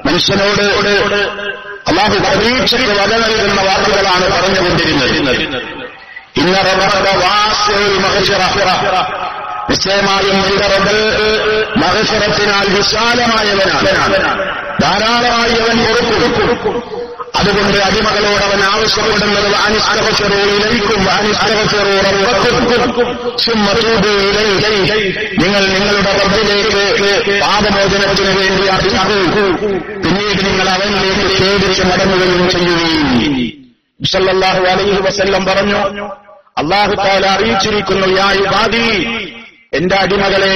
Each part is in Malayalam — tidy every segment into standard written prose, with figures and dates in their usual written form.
മനുഷ്യനോട് അല്ലാഹു പരീക്ഷയ്ക്ക് വക നൽകുന്ന വാക്കുകളാണ് പറഞ്ഞുകൊണ്ടിരുന്നത്. ഇന്ന റബ്ബക വാസിഉൽ മഗ്ഫിറ, നിശ്ചയമായും നിന്റെ റബ്ബ് മഗ്ഫിറത്തിനാൽ വിശാലമായവനാണ്, ധാരാളമായി അവൻ കൊടുക്കും. അതുകൊണ്ട് അടിമകളോട് അവൻ ആവശ്യപ്പെടുന്നത് അനിസ്തഗ്ഫിറൂ ഇലൈക്കും വഅനിസ്തഗ്ഫിറൂ റബ്ബക്കും സുമ്മ തൂബൂ ഇലൈഹി, നിങ്ങൾ നിങ്ങളുടെ റബ്ബിലേക്ക് പാപമോചനത്തിന് വേണ്ടി അർപ്പിക്കൂ, പിന്നീട് നിങ്ങൾ അവനിലേക്ക് ഖേദിച്ച് മടങ്ങുകയും ചെയ്യുകയും. സല്ലല്ലാഹു അലൈഹി വസല്ലം പറഞ്ഞു, അല്ലാഹു തആല അറിയിച്ചിരിക്കുന്നു, യാ ഇബാദി, എന്റെ അടിമകളെ,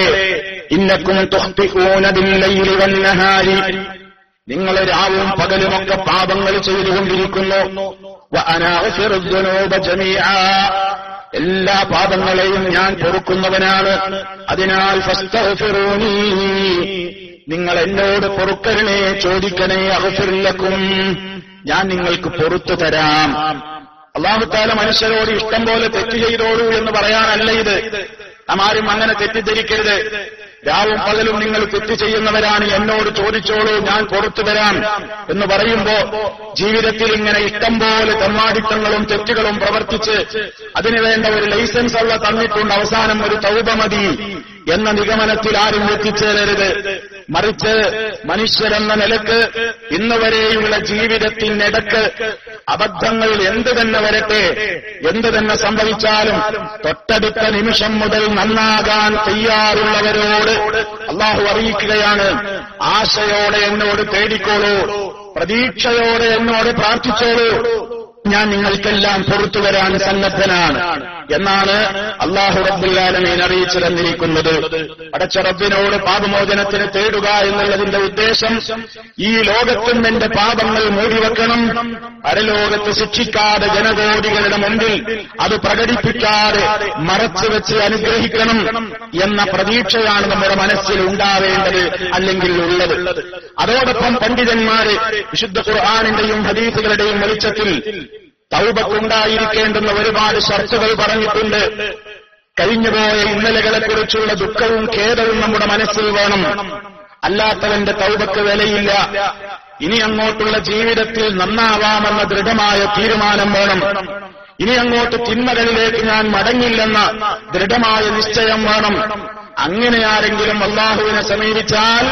ഇന്നക്കും തുഖ്തിഊന ബില്ലൈലി വന്നഹാരി, നിങ്ങൾ രാവും പകലുമൊക്കെ പാപങ്ങൾ ചെയ്തുകൊണ്ടിരിക്കുന്നു. വഅനാ അഗ്ഫിറു ദുനൂബ ജമീഅ, എല്ലാ പാപങ്ങളെയും ഞാൻ പൊറുക്കുന്നവനാണ്. അതിനാൽ ഫസ്തഗ്ഫിറൂനി, നിങ്ങൾ എന്നോട് പൊറുക്കലിനെ ചോദിക്കണേ. അഗ്ഫിർ ലക്കും, ഞാൻ നിങ്ങൾക്ക് പൊറുത്തു തരാം. അല്ലാഹു തആല മനുഷ്യരോട് ഇഷ്ടം പോലെ തെറ്റ് ചെയ്തോളൂ എന്ന് പറയാനല്ല ഇത്. നാം ആരും അങ്ങനെ തെറ്റിദ്ധരിക്കരുത്. രാവും പകലും നിങ്ങൾ തെറ്റ് ചെയ്യുന്നവരാണ്, എന്നോട് ചോദിച്ചോളൂ, ഞാൻ പുറത്തു തരാം എന്ന് പറയുമ്പോ ജീവിതത്തിൽ ഇങ്ങനെ ഇഷ്ടം പോലെ തെമ്മാടിത്തങ്ങളും തെറ്റുകളും പ്രവർത്തിച്ച് അതിനുവേണ്ട ഒരു ലൈസൻസ് ഉള്ള തന്നിട്ടുണ്ട്, അവസാനം ഒരു തൗബ മതി എന്ന നിഗമനത്തിൽ ആരും എത്തിച്ചേരരുത്. മറിച്ച് മനുഷ്യരെന്ന നിലക്ക് ഇന്നുവരെയുള്ള ജീവിതത്തിനിടക്ക് അബദ്ധങ്ങൾ എന്തു തന്നെ വരട്ടെ, എന്തു തന്നെ സംഭവിച്ചാലും തൊട്ടടുത്ത നിമിഷം മുതൽ നന്നാകാൻ തയ്യാറുള്ളവരോട് അല്ലാഹു അറിയിക്കുകയാണ്, ആശയോടെ എന്നോട് തേടിക്കോളൂ, പ്രതീക്ഷയോടെ എന്നോട് പ്രാർത്ഥിച്ചോളൂ, ഞാൻ നിങ്ങൾക്കെല്ലാം പുറത്തു വരാൻ സന്നദ്ധനാണ് എന്നാണ് അല്ലാഹു റബ്ബുൽ ആലമീൻ അറിയിച്ചു തന്നിരിക്കുന്നത്. പടച്ച റബ്ബിനോട് പാപമോചനത്തിന് തേടുക എന്നുള്ളതിന്റെ ഉദ്ദേശം ഈ ലോകത്തും എന്റെ പാപങ്ങൾ മൂടിവെക്കണം, പരലോകത്ത് ശിക്ഷിക്കാതെ ജനകോടികളുടെ മുമ്പിൽ അത് പ്രകടിപ്പിക്കാതെ മറച്ചുവെച്ച് അനുഗ്രഹിക്കണം എന്ന പ്രതീക്ഷയാണ് നമ്മുടെ മനസ്സിൽ ഉണ്ടാവേണ്ടത്, അല്ലെങ്കിൽ ഉള്ളത്. അതോടൊപ്പം പണ്ഡിതന്മാര് വിശുദ്ധ ഖുർആനിന്റെയും ഹദീസുകളുടെയും വെളിച്ചത്തിൽ തൗബക്കുണ്ടായിരിക്കേണ്ടുന്ന ഒരുപാട് ശർത്തുകൾ പറഞ്ഞിട്ടുണ്ട്. കഴിഞ്ഞുപോയ ഇന്നലകളെക്കുറിച്ചുള്ള ദുഃഖവും ഖേദവും നമ്മുടെ മനസ്സിൽ വേണം. അല്ലാത്തവന്റെ തൗബക്ക് വിലയില്ല. ഇനി അങ്ങോട്ടുള്ള ജീവിതത്തിൽ നന്നാവാമെന്ന ദൃഢമായ തീരുമാനം വേണം. ഇനി അങ്ങോട്ട് തിന്മകളിലേക്ക് ഞാൻ മടങ്ങില്ലെന്ന ദൃഢമായ നിശ്ചയം വേണം. അങ്ങനെ ആരെങ്കിലും അല്ലാഹുവിനെ സമീപിച്ചാൽ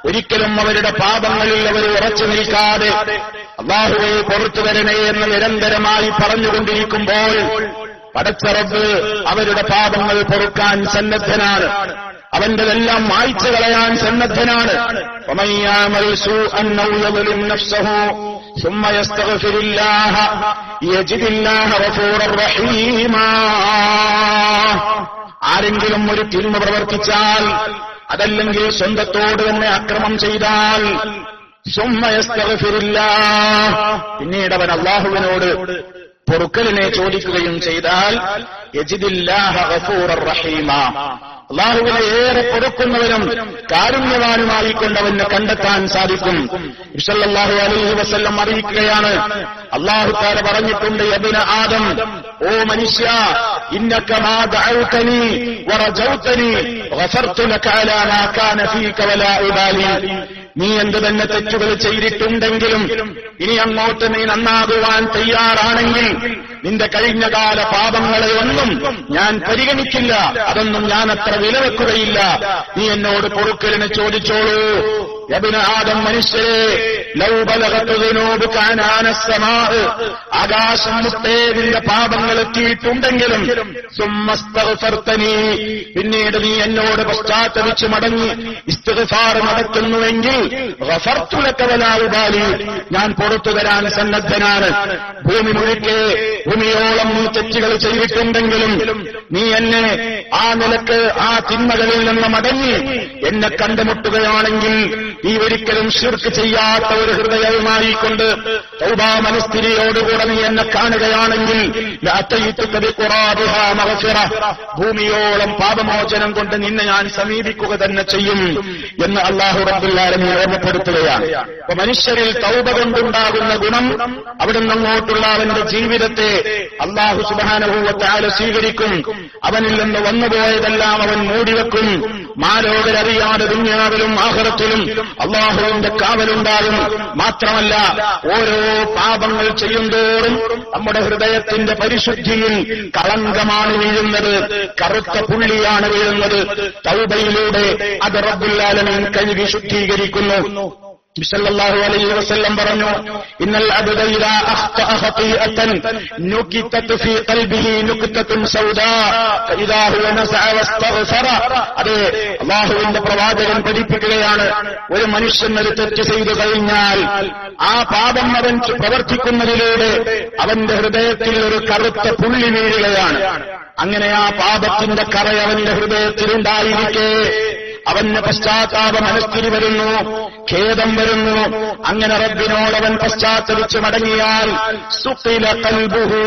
ഒരിക്കലും അവരുടെ പാപങ്ങളിൽ അവർ ഉറച്ചു നിൽക്കാതെ അല്ലാഹുവേ പുറത്തു വരണേ എന്ന് നിരന്തരമായി പറഞ്ഞുകൊണ്ടിരിക്കുമ്പോൾ പടച്ച റബ്ബ് അവരുടെ പാപങ്ങൾ പൊറുക്കാൻ സന്നദ്ധനാണ്, അവന്റെതെല്ലാം മായ്ച്ചു കളയാൻ സന്നദ്ധനാണ്. ആരെങ്കിലും ഒരു തിന്മ പ്രവർത്തിച്ചാൽ, അതല്ലെങ്കിൽ സ്വന്തത്തോട് തന്നെ അക്രമം ചെയ്താൽ, പിന്നീട് അവൻ അല്ലാഹുവിനോട് പൊറുക്കലിനെ ചോദിക്കുകയും ചെയ്താൽ, യജിദില്ലാഹ ഗഫൂറർ റഹീമ, അല്ലാഹുവിനെ ഏറെ പൊറുക്കുന്നവനും കാരുണ്യവാനുമായി കൊണ്ടവനെ കണ്ടെത്താൻ സാധിക്കും. സല്ലല്ലാഹു അലൈഹി വസല്ലം അറിയിക്കുകയാണ്, അല്ലാഹു തആല പറഞ്ഞിട്ടുണ്ട്, യബ്ന ആദം, ഓ മനുഷ്യ, ഇന്നക മാ ദഅൗതനി വറജൗതനി ഗഫർതു ലക അലാ മാ കാന ഫീക വലാ ഉബാലി, നീ എന്ത് തന്നെ തെറ്റുകൾ ചെയ്തിട്ടുണ്ടെങ്കിലും ഇനി അങ്ങോട്ട് നീ നന്നാകുവാൻ തയ്യാറാണെങ്കിൽ നിന്റെ കഴിഞ്ഞകാല പാപങ്ങളെ ഒന്നും ഞാൻ പരിഗണിക്കില്ല, അതൊന്നും ഞാൻ അത്ര വിലവെക്കുകയില്ല, നീ എന്നോട് പൊറുക്കലിനെ ചോദിച്ചോളൂ. യബ്ന ആദം, മനുഷ്യരെ, ലൗ ബലഗത് ദുനൂബുക അനാന സമാ, ആകാശം മുട്ടേ നിന്റെ പാപങ്ങൾ എത്തിയിട്ടുണ്ടെങ്കിലും സുമ്മസ്തഗ്ഫർതനി, പിന്നീട് നീ എന്നോട് പശ്ചാത്തപിച്ച് മടങ്ങി ഇസ്തിഗ്ഫാർ നടത്തുന്നുവെങ്കിൽ ഗഫർതു ലക വലാ ഉബാലി, ഞാൻ പുറത്തു തരാൻ സന്നദ്ധനാണ്. ഭൂമി മുഴുക്കെ ഭൂമിയോളം നീ തെറ്റുകൾ ചെയ്തിട്ടുണ്ടെങ്കിലും നീ എന്നെ ആ നിലക്ക് ആ തിന്മകളിൽ നിന്ന് മടങ്ങി എന്നെ കണ്ടുമുട്ടുകയാണെങ്കിൽ നീ ഒരിക്കലും ശിർക്ക് ചെയ്യാത്ത ഒരു ഹൃദയവുമായി കൊണ്ട് തൗബ മനസ്ഥിതിയോടുകൂടെ നീ എന്നെ കാണുകയാണെങ്കിൽ ഭൂമിയോളം പാപമോചനം കൊണ്ട് നിന്നെ ഞാൻ സമീപിക്കുക തന്നെ ചെയ്യും എന്ന് അല്ലാഹു റബ്ബുൽ ആലമീൻ ഓർമ്മപ്പെടുത്തുകയാണ്. അപ്പൊ മനുഷ്യരിൽ തൗബ കൊണ്ടുണ്ടാകുന്ന ഗുണം അവിടുന്ന് അങ്ങോട്ടുള്ള അവന്റെ ജീവിതത്തെ അല്ലാഹു സുബ്ഹാനഹു വ തആല സ്വീകരിക്കും. അവനിൽ നിന്ന് വന്നുപോയതെല്ലാം അവൻ മൂടിവെക്കും. മാലോകരറിയാതെ ദുനിയാവിലും ആഖിറത്തിലും അല്ലാഹുവിന്റെ കാവലുണ്ടാകും. മാത്രമല്ല, ഓരോ പാപങ്ങൾ ചെയ്യുന്തോറും നമ്മുടെ ഹൃദയത്തിന്റെ പരിശുദ്ധിയിൽ കളങ്കമാണ് വീഴുന്നത്, കറുത്ത പുള്ളിയാണ് വീഴുന്നത്. തൗബയിലൂടെ അത് റബ്ബുൽ ആലമീൻ കഴുകി ശുദ്ധീകരിക്കുന്നു. സല്ലല്ലാഹു അലൈഹി വസല്ലം പറഞ്ഞു, ഇന്നൽ അബ്ദ ഇദാ അഖ്തഅ ഖതീഅതൻ നുകിതത് ഫീ ഖൽബിഹി നുക്തത്തുൻ സൗദാ ഫഇദാ ഹുവ നസഅ വസ്തഗ്ഫറ. അത് അല്ലാഹുവിന്റെ പ്രവാചകൻ പഠിപ്പിക്കുകയാണ്. ഒരു മനുഷ്യൻ ഒരു തെറ്റ് ചെയ്തു കഴിഞ്ഞാൽ ആ പാപം അവൻ പ്രവർത്തിക്കുന്നതിലൂടെ അവന്റെ ഹൃദയത്തിൽ ഒരു കറുത്ത പുള്ളി വീഴുകയാണ്. അങ്ങനെ ആ പാപത്തിന്റെ കറ അവന്റെ ഹൃദയത്തിലുണ്ടായിരിക്കെ അവന് പശ്ചാത്താപ മനസ്ഥിതി വരുന്നു, ഖേദം വരുന്നു. അങ്ങനെ റബ്ബിനോട് അവൻ പശ്ചാത്തപിച്ച് മടങ്ങിയാൽ സുഖില ഖൽബുഹു,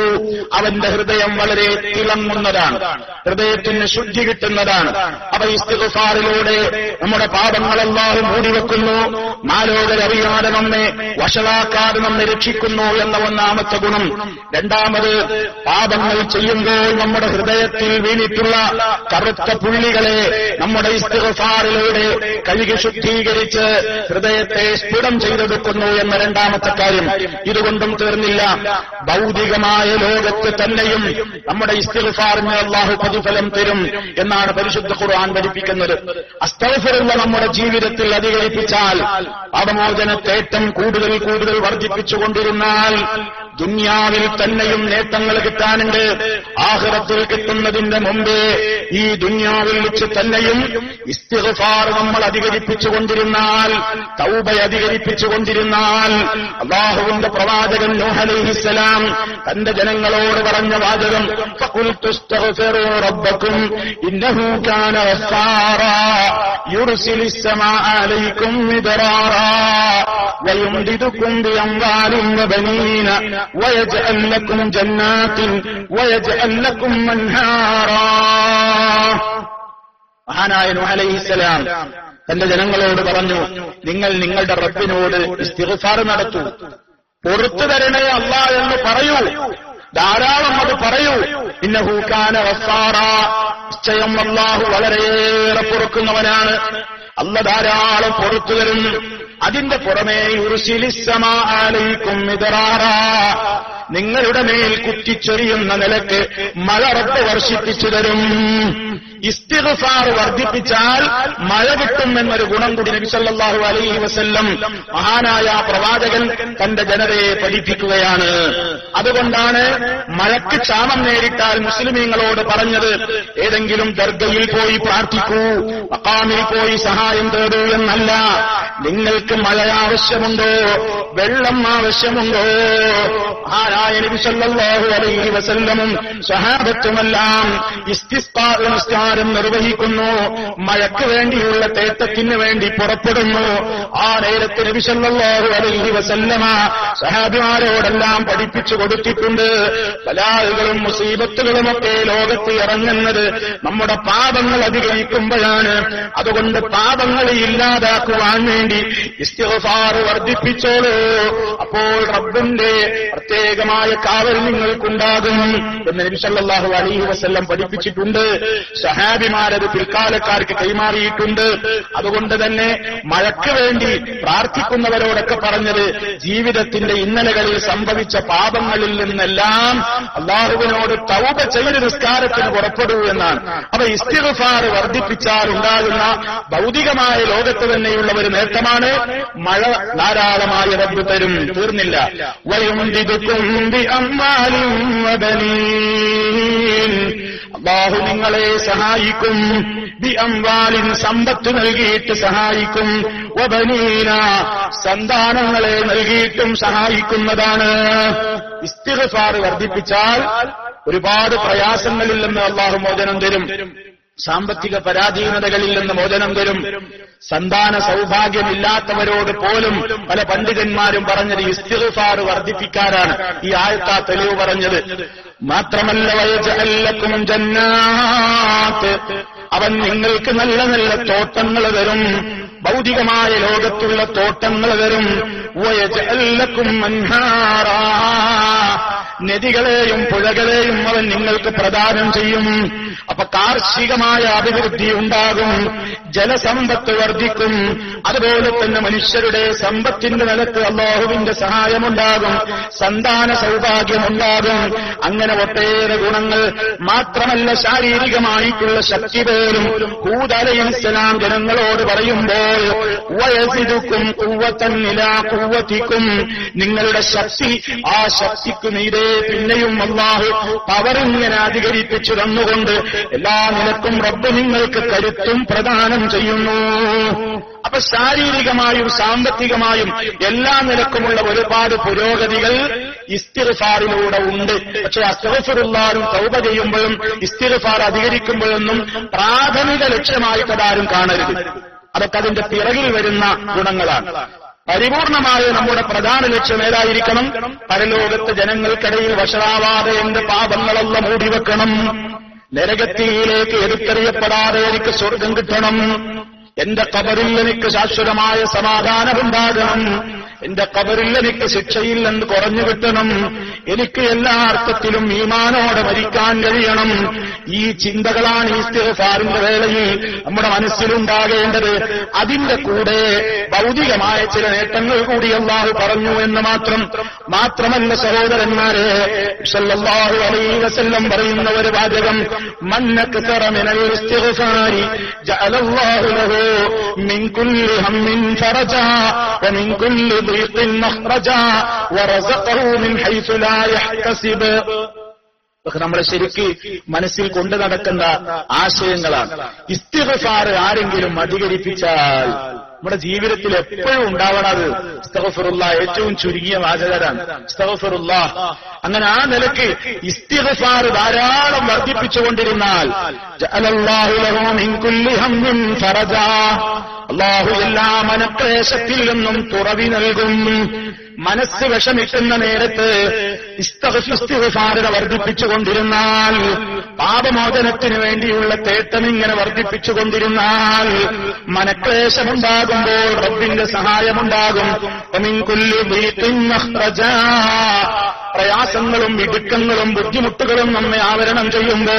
അവന്റെ ഹൃദയം വളരെ തിളങ്ങുന്നതാണ്, ഹൃദയത്തിന് ശുദ്ധി കിട്ടുന്നതാണ്. അവ ഇസ്തിഗ്ഫാറിലൂടെ നമ്മുടെ പാപങ്ങളെല്ലാം മൂടിവെക്കുന്നു, മാലോകരറിയാതെ നമ്മെ വഷളാക്കാതെ നമ്മെ രക്ഷിക്കുന്നു എന്ന ഒന്നാമത്തെ ഗുണം. രണ്ടാമത്, പാപങ്ങൾ ചെയ്യുമ്പോൾ നമ്മുടെ ഹൃദയത്തിൽ വീണിട്ടുള്ള കറുത്ത പുള്ളികളെ നമ്മുടെ ഇസ്തിഗ്ഫാറിലൂടെ കഴുകി ശുദ്ധീകരിച്ച് ഹൃദയത്തെ സ്ഫുടം ചെയ്തെടുക്കുന്നു എന്ന രണ്ടാമത്തെ കാര്യം. ഇതുകൊണ്ടും തീർന്നില്ല, ഭൗതികമായ ലോകത്ത് തന്നെയും നമ്മുടെ ഇസ്തിഗ്ഫാറിന് അല്ലാഹു പ്രതിഫലം തരും എന്നാണ് പരിശുദ്ധ ഖുർആൻ പഠിപ്പിക്കുന്നത്. അസ്തഗ്ഫിറുല്ലാഹ് നമ്മുടെ ജീവിതത്തിൽ അധികരിപ്പിച്ചാൽ, പാപമോചനത്തേറ്റം കൂടുതൽ കൂടുതൽ വർദ്ധിപ്പിച്ചുകൊണ്ടിരുന്നാൽ ദുനിയാവിൽ തന്നെയും നേട്ടങ്ങൾ കിട്ടാനുണ്ട്. ആഖിറത്തിൽ കിട്ടുന്നതിന്റെ മുമ്പേ ഈ ദുനിയാവിൽ വെച്ച് തന്നെയും ഇസ്തിഗ്ഫാർ നമ്മൾ അധികരിപ്പിച്ചുകൊണ്ടിരുന്നാൽ, തൗബ അധികരിപ്പിച്ചുകൊണ്ടിരുന്നാൽ, അല്ലാഹുവിന്റെ പ്രവാചകൻ നൂഹ് അലൈഹിസ്സലാം തന്റെ ജനങ്ങളോട് പറഞ്ഞ വാചകം, ഫഖുൽതു ഇസ്തഗ്ഫിറൂ റബ്ബക്കും ഇന്നഹു കാന ഗഫാറാ യുർസിലിസ് സമാഅ അലൈക്കും മിദ്റാറാ വയുംദിദുക്കും ബിഅംവാലിൻ വബനീന വയജ്അൽ ലക്കും ജന്നാത്തിൻ വയജ്അൽ ലക്കും അൻഹാറാ. മഹാനായ നൂഹ് അലൈഹിസ്സലാം തന്റെ ജനങ്ങളോട് പറഞ്ഞു, നിങ്ങൾ നിങ്ങളുടെ റബ്ബിനോട് ഇസ്തിഗ്ഫാർ നടത്തൂ, പൊറുത്തു തരണേ അല്ലാഹ് എന്ന് പറയൂ, ധാരാളം അത് പറയൂ. ഇന്നഹു കാന ഗഫാറാ, നിശ്ചയം അല്ലാഹു വളരെയേറെ പൊറുക്കുന്നവനാണ്, അല്ല ധാരാളം പൊറുത്തു തരും. അതിന്റെ പുറമേ യുർസിലിസ് സമാഅ അലൈക്കും മിദ്റാറാ, നിങ്ങളുടെ മേൽ കുറ്റിച്ചൊരിയുന്ന നിലക്ക് മഴ റബ്ബ് വർഷിപ്പിച്ചു തരും. ഇസ്തിഗ്ഫാർ വർദ്ധിപ്പിച്ചാൽ മഴ കിട്ടുമെന്നൊരു ഗുണം കൂടി നബി സല്ലല്ലാഹു അലൈഹി വസല്ലം മഹാനായ പ്രവാചകൻ തന്റെ ജനതയെ പഠിപ്പിക്കുകയാണ്. അതുകൊണ്ടാണ് മഴയ്ക്ക് ക്ഷാമം നേരിട്ടാൽ മുസ്ലിമീങ്ങളോട് പറഞ്ഞത്, ഏതെങ്കിലും ദർഗയിൽ പോയി പ്രാർത്ഥിക്കൂ, മഖാമിൽ പോയി സഹായം തേടൂ എന്നല്ല. നിങ്ങൾക്ക് മഴ ആവശ്യമുണ്ടോ, വെള്ളം ആവശ്യമുണ്ടോ? മഹാനായ നബി സല്ലല്ലാഹു അലൈഹി വസല്ലമും സ്വഹാബത്തുമെല്ലാം ഇസ്തിസ്ഖാ നമസ്കാരം നിർവഹിക്കുന്നു, മഴയ്ക്ക് വേണ്ടിയുള്ള തേട്ടത്തിന് വേണ്ടി പുറപ്പെടുന്നു. ആ നേരത്ത് നബി സല്ലല്ലാഹു അലൈഹി വസല്ലമ സ്വഹാബിമാരോടെല്ലാം പഠിപ്പിച്ചു കൊടുത്തിട്ടുണ്ട്, ബലാഹുകളും മുസീബത്തുകളുമൊക്കെ ലോകത്ത് ഇറങ്ങുന്നത് നമ്മുടെ പാപങ്ങൾ അധികരിക്കുമ്പോഴാണ്. അതുകൊണ്ട് പാപങ്ങളെ ഇല്ലാതാക്കുവാൻ വേണ്ടി ഇസ്തിഗ്ഫാർ വർദ്ധിപ്പിച്ചോളൂ, അപ്പോൾ റബ്ബിന്റെ പ്രത്യേകമായ കാവൽ നിങ്ങൾക്കുണ്ടാകും എന്ന് നബി സല്ലല്ലാഹു അലൈഹി വസല്ലം പഠിപ്പിച്ചിട്ടുണ്ട്. സഹാബിമാരത് പിൽക്കാലക്കാർക്ക് കൈമാറിയിട്ടുണ്ട്. അതുകൊണ്ട് തന്നെ മഴയ്ക്ക് വേണ്ടി പ്രാർത്ഥിക്കുന്നവരോടൊക്കെ പറഞ്ഞത്, ജീവിതത്തിന്റെ ഇന്നലകളിൽ സംഭവിച്ച പാപങ്ങളിൽ നിന്നെല്ലാം അല്ലാഹുവിനോട് തൗബ ചെയ്ത് നിസ്കാരത്തിന് പുറപ്പെടൂ എന്നാണ്. അപ്പൊ ഇസ്തിഗ്ഫാർ വർദ്ധിപ്പിച്ചാൽ ഉണ്ടാകുന്ന ഭൗതികമായ ലോകത്ത് തന്നെയുള്ള ഒരു നേട്ടമാണ്, മഴ ധാരാളമായി റബ്ബ് തരും. തീർന്നില്ല, വയുംദിദുക്കും ബിഅംവാലിൻ വബനീൻ, അല്ലാഹു നിങ്ങളെ സഹായിക്കും, ബിഅംവാലിൻ സമ്പത്ത് നൽകിയിട്ട് സഹായിക്കും, വബനീന സന്താനങ്ങളെ നൽകിയിട്ടും സഹായിക്കുന്നതാണ്. ഇസ്തിഗ്ഫാർ വർദ്ധിപ്പിച്ചാൽ ഒരുപാട് പ്രയാസങ്ങളിൽ നിന്ന് അല്ലാഹു മോചനം തരും. സാമ്പത്തിക പരാധീനതകളിൽ നിന്ന് മോചനം തരും. സന്താന സൗഭാഗ്യമില്ലാത്തവരോട് പോലും പല പണ്ഡിതന്മാരും പറഞ്ഞത് ഇസ്തിഗ്ഫാർ വർദ്ധിപ്പിക്കാനാണ് ഈ ആയത്താ തെളിവ് പറഞ്ഞത്. മാത്രമല്ല വയജഅൽ ലക്കും ജന്നാത്ത്, അവൻ നിങ്ങൾക്ക് നല്ല നല്ല തോട്ടങ്ങൾ തരും, ഭൗതികമായ ലോകത്തുള്ള തോട്ടങ്ങൾ തരും. വയജഅൽ ലക്കും അൻഹാറാ, നദികളെയും പുഴകളെയും അവൻ നിങ്ങൾക്ക് പ്രദാനം ചെയ്യും. അപ്പൊ കാർഷികമായ അഭിവൃദ്ധി ഉണ്ടാകും, ജലസമ്പത്ത് വർദ്ധിക്കും. അതുപോലെ തന്നെ മനുഷ്യരുടെ സമ്പത്തിന്റെ നിലത്ത് അല്ലാഹുവിന്റെ സഹായമുണ്ടാകും, സന്താന സൗഭാഗ്യമുണ്ടാകും. അങ്ങനെ ഒട്ടേറെ ഗുണങ്ങൾ. മാത്രമല്ല ശാരീരികമായിട്ടുള്ള ശക്തി പോലും ഹൂദ് അലൈഹിസ്സലാം ജനങ്ങളോട് പറയുമ്പോൾ വയസിദുക്കും ഖുവ്വതൻ ഇലാ ഖുവ്വതിക്കും, നിങ്ങളുടെ ശക്തി ആ ശക്തിക്ക് മീതെ പിന്നെയും അല്ലാഹു പവറിങ്ങനെ അധികരിപ്പിച്ചു തന്നുകൊണ്ട് എല്ലാ നിലക്കും റബ്ബ് നിങ്ങൾക്ക് കരുത്തും പ്രദാനം ചെയ്യുന്നു. അപ്പൊ ശാരീരികമായും സാമ്പത്തികമായും എല്ലാ നിലക്കുമുള്ള ഒരുപാട് പുരോഗതികൾ ഇസ്തിഗ്ഫാറിലൂടെ ഉണ്ട്. പക്ഷെ അസ്തഗ്ഫിറുല്ലാഹും തൗബ ചെയ്യുമ്പോഴും ഇസ്തിഗ്ഫാർ അധികരിക്കുമ്പോഴൊന്നും പ്രാഥമിക ലക്ഷ്യമായിട്ട് അതാരും കാണരുത്. അതൊക്കെ അതിന്റെ പിറകിൽ വരുന്ന ഗുണങ്ങളാണ്. പരിപൂർണമായ നമ്മുടെ പ്രധാന ലക്ഷ്യം ഏതായിരിക്കണം? പരലോകത്ത് ജനങ്ങൾക്കിടയിൽ വഷളാവാതെ എന്റെ പാപങ്ങളെല്ലാം മൂടിവെക്കണം, നരകത്തിയിലേക്ക് എടുത്തെറിയപ്പെടാതെ എനിക്ക് സ്വർഗം കിട്ടണം, എന്റെ ഖബറിൽ എനിക്ക് ശാശ്വതമായ സമാധാനമുണ്ടാകണം, എന്റെ ഖബറിൽ എനിക്ക് ശിക്ഷയിൽ നിന്ന് കുറഞ്ഞു കിട്ടണം, എനിക്ക് എല്ലാ അർത്ഥത്തിലും ഈമാനോടെ മരിക്കാൻ കഴിയണം. ഈ ചിന്തകളാണ് ഈ ഇസ്തിഗ്ഫാറിന്റെ വേളയിൽ നമ്മുടെ മനസ്സിലുണ്ടാകേണ്ടത്. അതിന്റെ കൂടെ ഭൗതികമായ ചില നേട്ടങ്ങൾ കൂടി അല്ലാഹു പറഞ്ഞു എന്ന് മാത്രമല്ല സഹോദരന്മാരെ, സല്ലല്ലാഹു അലൈഹി വസല്ലം പറയുന്ന ഒരു വാചകം, മന്നക്സറ മിനൽ ഇസ്തിഗ്ഫാരി ജഅലല്ലാഹു ലഹു മിൻ കുല്ലി ഹമ്മിൻ ഫറജാ വമിൻ കുല്ലി ضيق مخرجا ورزقه من حيث لا يحتسب. നമ്മളെ ശരിക്ക് മനസ്സിൽ കൊണ്ടു നടക്കുന്ന ആശയങ്ങളാണ്. ഇസ്തിഗ്ഫാർ ആരെങ്കിലും അധികരിപ്പിച്ചാൽ നമ്മുടെ ജീവിതത്തിൽ എപ്പോഴും ഉണ്ടാവണത് അസ്തഗ്ഫിറുല്ലാഹ്, ഏറ്റവും ചുരുങ്ങിയ വാചകരാണ് അസ്തഗ്ഫിറുല്ലാഹ്. അങ്ങനെ ആ നിലയ്ക്ക് ഇസ്തിഗ്ഫാർ ധാരാളം വർദ്ധിപ്പിച്ചുകൊണ്ടിരുന്നാൽ ജഅലല്ലാഹു ലഹു മിൻ കുല്ലി ഹമ്മിൻ ഫറജാ, അല്ലാഹു എല്ലാ മനക്ലേശത്തിൽ നിന്നും തുറവി നൽകും. മനസ്സ് വിഷമിക്കുന്ന നേരത്ത് ഇസ്തിഗ്ഫാറിനെ വർദ്ധിപ്പിച്ചുകൊണ്ടിരുന്നാൽ, പാപമോചനത്തിന് വേണ്ടിയുള്ള തേട്ടം ഇങ്ങനെ വർദ്ധിപ്പിച്ചുകൊണ്ടിരുന്നാൽ, മനക്ലേശമുണ്ടാകുമ്പോൾ റബ്ബിന്റെ സഹായമുണ്ടാകും. വമിൻ കുല്ലി ളീഖിൻ മഖ്റജാ, പ്രയാസങ്ങളും ഇടുക്കങ്ങളും ബുദ്ധിമുട്ടുകളും നമ്മെ ആവരണം ചെയ്യുമ്പോ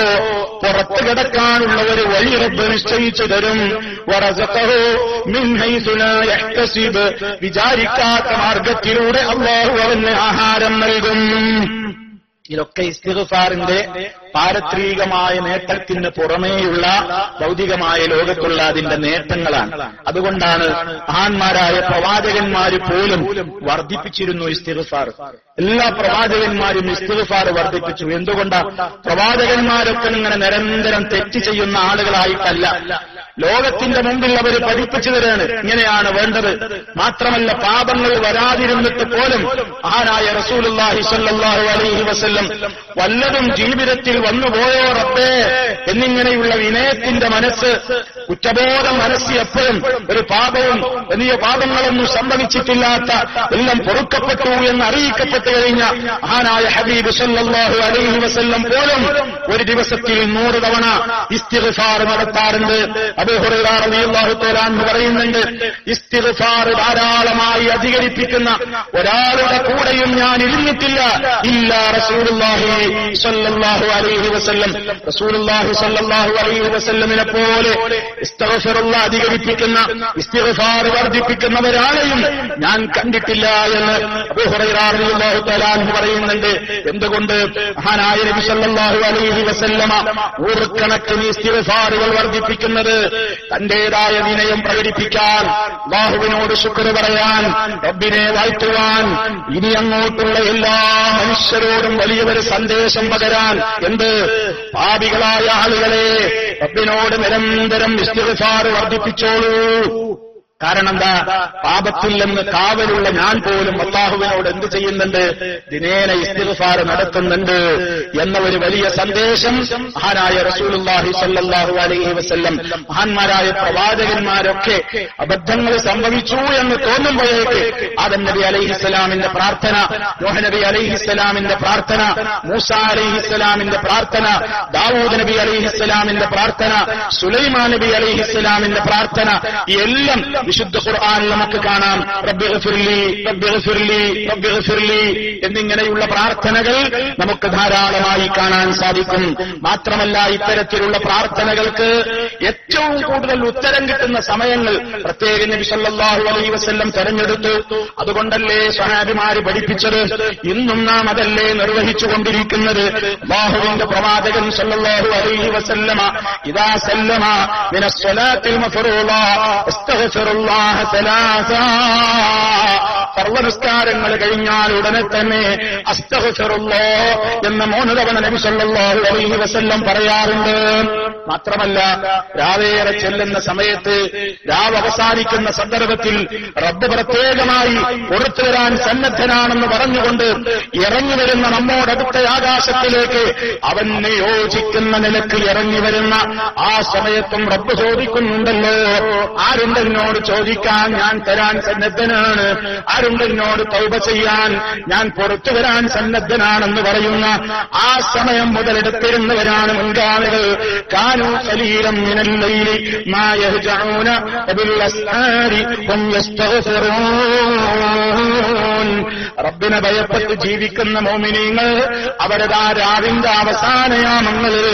പുറത്തു കിടക്കാനുള്ള ഒരു വഴി റബ്ബ് നിശ്ചയിച്ചു തരും. വറസഖഹു മിൻ ഹൈസു ലാ യഹ്തസിബ്, വിചാരിക്കാത്ത മാർഗത്തിലൂടെ അല്ലാഹു അവന് ആഹാരം നൽകും. ഇതൊക്കെ ഇസ്തിഗ്ഫാറിന്റെ പാരത്രികമായ നേട്ടത്തിന് പുറമേയുള്ള ഭൗതികമായ ലോകത്തുള്ള അതിന്റെ നേട്ടങ്ങളാണ്. അതുകൊണ്ടാണ് മഹാന്മാരായ പ്രവാചകന്മാര് പോലും വർദ്ധിപ്പിച്ചിരുന്നു ഇസ്തിഗ്ഫാർ. എല്ലാ പ്രവാചകന്മാരും ഇസ്തിഗ്ഫാർ വർദ്ധിപ്പിച്ചു. എന്തുകൊണ്ടാ? പ്രവാചകന്മാരൊക്കെ ഇങ്ങനെ നിരന്തരം തെറ്റ് ചെയ്യുന്ന ആളുകളായിട്ടല്ല, ലോകത്തിന്റെ മുമ്പിൽ അവർ പഠിപ്പിച്ചു തരാണ് ഇങ്ങനെയാണ് വേണ്ടത്. മാത്രമല്ല പാപങ്ങൾ വരാതിരുന്നിട്ട് പോലും മഹാനായ റസൂലുള്ളാഹി സ്വല്ലല്ലാഹു അലൈഹി വസല്ലം വല്ലതും ജീവിതത്തിൽ വന്നുപോയോ റബ്ബേ എന്നിങ്ങനെയുള്ള വിനയത്തിന്റെ മനസ്സ്, കുറ്റബോധ മനസ്സ് എപ്പോഴും ഒരു പാപവും വലിയ പാപങ്ങളൊന്നും സംഭവിച്ചിട്ടില്ലാത്ത എല്ലാം പൊറുക്കപ്പെട്ടു എന്ന് അറിയിക്കപ്പെട്ടു കഴിഞ്ഞ മഹാനായ ഹബീബ് സ്വല്ലല്ലാഹു അലൈഹി വസല്ലം പോലും ഒരു ദിവസത്തിൽ 100 തവണ ഇസ്തിഗ്ഫാർ നടത്താറുണ്ട്. അബൂ ഹുറൈറ റളിയല്ലാഹു തആല അൻഹു പറയുന്നുണ്ട്, ഇസ്തിഗ്ഫാർ ധാരാളമായി അധികരിപ്പിക്കുന്ന ഒരാളുടെ കൂടെയും ഞാൻ ഇരുന്നിട്ടില്ല ഇല്ലാ റസൂലുള്ളാഹി സ്വല്ലല്ലാഹു അലൈഹി വസല്ലം. റസൂലുള്ളാഹി സ്വല്ലല്ലാഹു അലൈഹി വസല്ലമിനെ പോലെ ഇസ്തിഗ്ഫാറുല്ലാഹ് അധികരിപ്പിക്കുന്ന, ഇസ്തിഗ്ഫാർ വർദ്ധിപ്പിക്കുന്ന ഒരാളെയും ഞാൻ കണ്ടിട്ടില്ല എന്ന് അബൂ ഹുറൈറ റളിയല്ലാഹു തആല അൻഹു പറയുന്നുണ്ട്. എന്തുകൊണ്ട്? മഹാനായ നബി സ്വല്ലല്ലാഹു അലൈഹി വസല്ലമ നൂറുകണക്കിന് ഇസ്തിഗ്ഫാറുകൾ വർദ്ധിപ്പിക്കുന്നത് തന്റേതായ വിനയം പ്രകടിപ്പിക്കാൻ, അല്ലാഹുവിനോട് ശുക്ർ പറയാൻ, റബ്ബിനെ വാഴ്ത്തുവാൻ, ഇനി അങ്ങോട്ടുള്ള എല്ലാ മനുഷ്യരോടും വലിയൊരു സന്ദേശം പകരാൻ. എന്ത്? പാപികളായ ആളുകളെ റബ്ബിനോട് നിരന്തരം ഇസ്തിഗ്ഫാർ വർദ്ധിപ്പിച്ചോളൂ. കാരണം എന്താ? പാപത്തിൽ നിന്ന് കാവലുള്ള ഞാൻ പോലും അല്ലാഹുവിനോട് എന്ത് ചെയ്യുന്നുണ്ട്? ദിനേന ഇസ്തിഗ്ഫാർ നടത്തുന്നുണ്ട് എന്ന ഒരു വലിയ സന്ദേശം മഹാനായ റസൂലുള്ളാഹി സ്വല്ലല്ലാഹു അലൈഹി വസല്ലം, മഹാന്മാരായ പ്രവാചകന്മാരൊക്കെ അബദ്ധങ്ങൾ സംഭവിച്ചു എന്ന് തോന്നുമ്പോഴേക്ക് ആദം നബി അലൈഹിസ്സലാമിന്റെ പ്രാർത്ഥന, നൂഹ് നബി അലൈഹിസ്സലാമിന്റെ പ്രാർത്ഥന, മൂസ അലൈഹിസ്സലാമിന്റെ പ്രാർത്ഥന, ദാവൂദ് നബി അലൈഹിസ്സലാമിന്റെ പ്രാർത്ഥന, സുലൈമാൻ നബി അലൈഹിസ്സലാമിന്റെ പ്രാർത്ഥന, എല്ലാം വിശുദ്ധ ഖുർആനിൽ നമുക്ക് കാണാം. റബ്ബി ഗഫിർലി റബ്ബി ഗഫിർലി റബ്ബി ഗഫിർലി എന്നിങ്ങനെയുള്ള പ്രാർത്ഥനകൾ നമുക്ക് ധാരാളമായി കാണാൻ സാധിക്കും. മാത്രമല്ല, ഇത്തരത്തിലുള്ള പ്രാർത്ഥനകൾക്ക് ഏറ്റവും കൂടുതൽ ഉത്തരം കിട്ടുന്ന സമയങ്ങൾ പ്രത്യേക നബി സല്ലല്ലാഹു അലൈഹി വസല്ലം തെരഞ്ഞെടുത്തു. അതുകൊണ്ടല്ലേ സ്വഹാബിമാര് പഠിപ്പിച്ചത്? ഇന്നും നാം അതല്ലേ നിർവഹിച്ചുകൊണ്ടിരിക്കുന്നത്. അല്ലാഹുവിന്റെ പ്രവാചകൻ സല്ലല്ലാഹു അലൈഹി വസല്ലമ ഇദാ സല്ലമ മിനസ് സ്വലാത്തിൽ മഫ്റൂള അസ്തഗ്ഫിറുല്ലാഹ സലാസ, സർവ്വനിസ്കാരങ്ങൾ കഴിഞ്ഞാൽ ഉടനെ തന്നെ അസ്തഗ്ഫിറുല്ലാഹ് എന്ന 3 തവണ നബി സല്ലല്ലാഹു അലൈഹി വസല്ലം പറയാറുണ്ട്. മാത്രമല്ല, രാവേറെ ചെല്ലുന്ന സമയത്ത്, രാവ് അവസാനിക്കുന്ന സന്ദർഭത്തിൽ റബ്ബ് പ്രത്യേകമായി പുറത്തു വരാൻ സന്നദ്ധനാണെന്ന് പറഞ്ഞുകൊണ്ട് ഇറങ്ങി വരുന്ന നമ്മോടടുത്ത ആകാശത്തിലേക്ക് അവന് യോജിക്കുന്ന നിലക്ക് ഇറങ്ങി വരുന്ന ആ സമയത്തും റബ്ബ് ചോദിക്കുന്നുണ്ടല്ലോ, ആരുണ്ടെന്നോട് ചോദിക്കാൻ ഞാൻ തരാൻ സന്നദ്ധനാണ്, ആരുണ്ടെന്നോട് തൗബ ചെയ്യാൻ ഞാൻ പുറത്തു വരാൻ സന്നദ്ധനാണെന്ന് പറയുന്ന ആ സമയം മുതലെടുത്തിരുന്നവരാണ് മുൻഗാമികൾ. കാനൂ ഖലീലൻ മിനൽ ലൈലി മാ യഹ്ജഊന ബിൽ അസ്ഹാരി ഹും യസ്തഗ്ഫിറൂൻ. റബ്ബിനെ ഭയപ്പെട്ട് ജീവിക്കുന്ന മുഅ്മിനീങ്ങൾ അവരതാ രാവിന്റെ അവസാനയാമങ്ങളിൽ